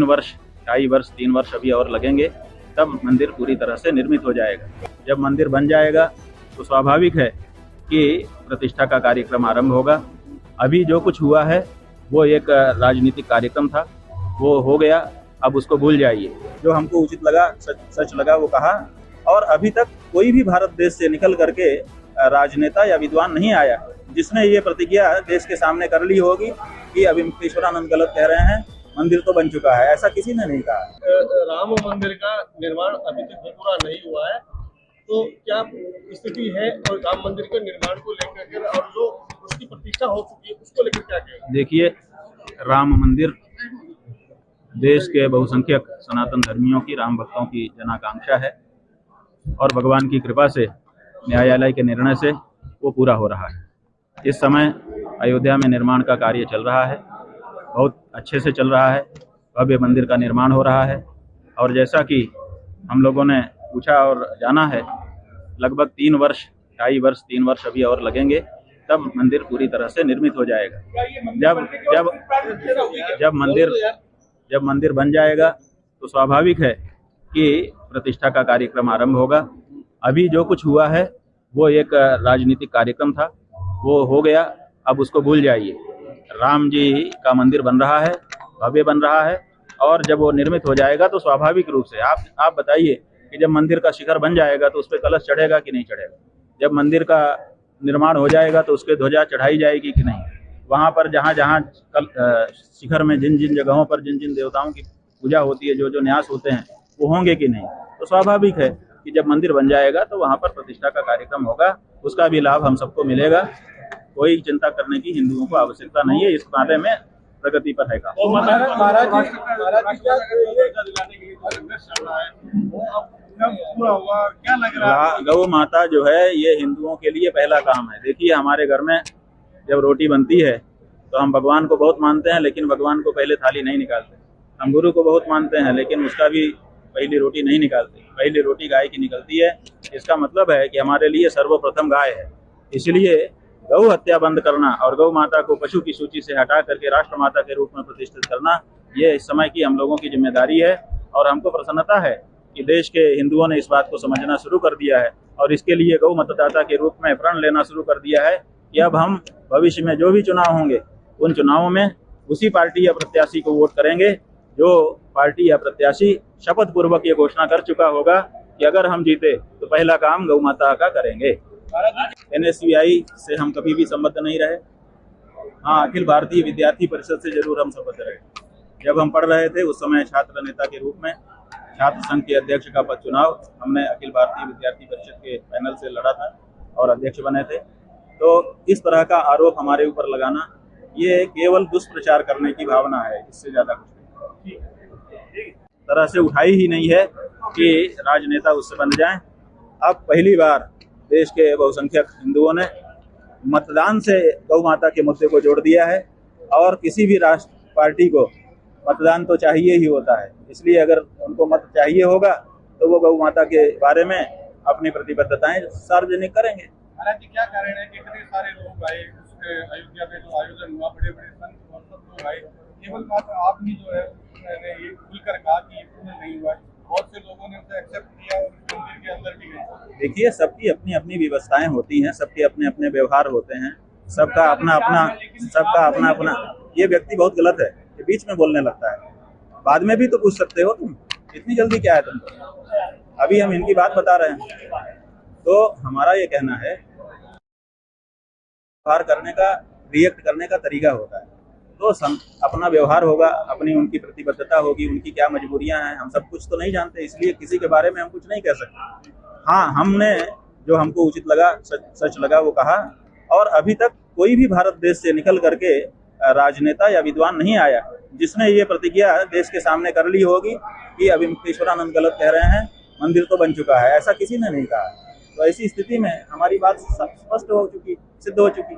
वर्ष 2.5 वर्ष 3 वर्ष अभी और लगेंगे, तब मंदिर पूरी तरह से निर्मित हो जाएगा। जब मंदिर बन जाएगा तो स्वाभाविक है कि प्रतिष्ठा का कार्यक्रम आरंभ होगा। अभी जो कुछ हुआ है वो एक राजनीतिक कार्यक्रम था, वो हो गया, अब उसको भूल जाइए। जो हमको उचित लगा, सच लगा वो कहा। और अभी तक कोई भी भारत देश से निकल करके राजनेता या विद्वान नहीं आया जिसने ये प्रतिज्ञा देश के सामने कर ली होगी कि अभिमुक्तेश्वरानंद गलत कह रहे हैं, मंदिर तो बन चुका है। ऐसा किसी ने नहीं कहा। राम मंदिर का निर्माण अभी तक पूरा नहीं हुआ है, तो क्या स्थिति है और राम मंदिर के निर्माण को लेकर और जो उसकी प्रतिष्ठा हो चुकी है उसको लेकर क्या कहेंगे? देखिए, राम मंदिर देश के बहुसंख्यक सनातन धर्मियों की, राम भक्तों की जनाकांक्षा है और भगवान की कृपा से, न्यायालय के निर्णय से वो पूरा हो रहा है। इस समय अयोध्या में निर्माण का कार्य चल रहा है, बहुत अच्छे से चल रहा है। भव्य मंदिर का निर्माण हो रहा है और जैसा कि हम लोगों ने पूछा और जाना है, लगभग 3 वर्ष 2.5 वर्ष 3 वर्ष अभी और लगेंगे, तब मंदिर पूरी तरह से निर्मित हो जाएगा। जब मंदिर बन जाएगा तो स्वाभाविक है कि प्रतिष्ठा का कार्यक्रम आरंभ होगा। अभी जो कुछ हुआ है वो एक राजनीतिक कार्यक्रम था, वो हो गया, अब उसको भूल जाइए। राम जी का मंदिर बन रहा है, भव्य बन रहा है, और जब वो निर्मित हो जाएगा तो स्वाभाविक रूप से आप बताइए कि जब मंदिर का शिखर बन जाएगा तो उस पर कलश चढ़ेगा कि नहीं चढ़ेगा? जब मंदिर का निर्माण हो जाएगा तो उसके ध्वजा चढ़ाई जाएगी कि नहीं? वहाँ पर जहाँ जहाँ शिखर में जिन जिन जगहों पर जिन जिन देवताओं की पूजा होती है, जो जो न्यास होते हैं, वो होंगे कि नहीं? तो स्वाभाविक है कि जब मंदिर बन जाएगा तो वहाँ पर प्रतिष्ठा का कार्यक्रम होगा, उसका भी लाभ हम सबको मिलेगा। कोई चिंता करने की हिंदुओं को आवश्यकता नहीं है, इस बारे में प्रगति पर है काम। गौ माता जो है ये हिंदुओं के लिए पहला काम है। देखिए, हमारे घर में जब रोटी बनती है तो हम भगवान को बहुत मानते हैं, लेकिन भगवान को पहले थाली नहीं निकालते। हम गुरु को बहुत मानते हैं, लेकिन उसका भी पहली रोटी नहीं निकालते। पहली रोटी गाय की निकलती है। इसका मतलब है कि हमारे लिए सर्वप्रथम गाय है। इसलिए गौ हत्या बंद करना और गौ माता को पशु की सूची से हटा करके राष्ट्र माता के रूप में प्रतिष्ठित करना, ये इस समय की हम लोगों की जिम्मेदारी है। और हमको प्रसन्नता है कि देश के हिंदुओं ने इस बात को समझना शुरू कर दिया है और इसके लिए गौ मतदाता के रूप में प्रण लेना शुरू कर दिया है कि अब हम भविष्य में जो भी चुनाव होंगे उन चुनावों में उसी पार्टी या प्रत्याशी को वोट करेंगे जो पार्टी या प्रत्याशी शपथ पूर्वक ये घोषणा कर चुका होगा कि अगर हम जीते तो पहला काम गौ माता का करेंगे। NSVI से हम कभी भी संबद्ध नहीं रहे। हाँ, अखिल भारतीय विद्यार्थी परिषद से जरूर हम संबद्ध रहे। जब हम पढ़ रहे थे उस समय छात्र नेता के रूप में छात्र संघ के अध्यक्ष का पद चुनाव हमने अखिल भारतीय विद्यार्थी परिषद के पैनल से लड़ा था और अध्यक्ष बने थे। तो इस तरह का आरोप हमारे ऊपर लगाना ये केवल दुष्प्रचार करने की भावना है, इससे ज्यादा कुछ नहीं। तरह से उठाई ही नहीं है कि राजनेता उससे बन जाएं। अब पहली बार देश के बहुसंख्यक हिंदुओं ने मतदान से गौ माता के मुद्दे को जोड़ दिया है और किसी भी राष्ट्र पार्टी को मतदान तो चाहिए ही होता है। इसलिए अगर उनको मत चाहिए होगा तो वो गौ माता के बारे में अपनी प्रतिबद्धताएं सार्वजनिक करेंगे। महाराज जी, क्या कारण है कि इतने सारे लोग आए अयोध्या में, जो आयोजन हुआ, बड़े बड़े संत और सब लोग आए, केवल मात्र आप ही जो है ये खुलकर कहा कि ये पूर्ण नहीं हुआ? बहुत से लोगों ने उसे एक्सेप्ट किया और मंदिर के अंदर भी गए। देखिए, सबकी अपनी अपनी व्यवस्थाएं होती हैं, सबके अपने अपने व्यवहार होते हैं, सबका अपना अपना। ये व्यक्ति बहुत गलत है, ये बीच में बोलने लगता है। बाद में भी तो पूछ सकते हो, तुम इतनी जल्दी क्या है तुमको? अभी हम इनकी बात बता रहे हैं। तो हमारा ये कहना है, व्यवहार करने का, रिएक्ट करने का तरीका होता है। तो अपना व्यवहार होगा, अपनी उनकी प्रतिबद्धता होगी, उनकी क्या मजबूरियां हैं, हम सब कुछ तो नहीं जानते, इसलिए किसी के बारे में हम कुछ नहीं कह सकते। हाँ, हमने जो हमको उचित लगा, सच लगा वो कहा। और अभी तक कोई भी भारत देश से निकल करके राजनेता या विद्वान नहीं आया जिसने ये प्रतिज्ञा देश के सामने कर ली होगी कि अभिमुक्तेश्वरानंद गलत कह रहे हैं, मंदिर तो बन चुका है। ऐसा किसी ने नहीं कहा। तो ऐसी स्थिति में हमारी बात स्पष्ट हो चुकी, सिद्ध हो चुकी।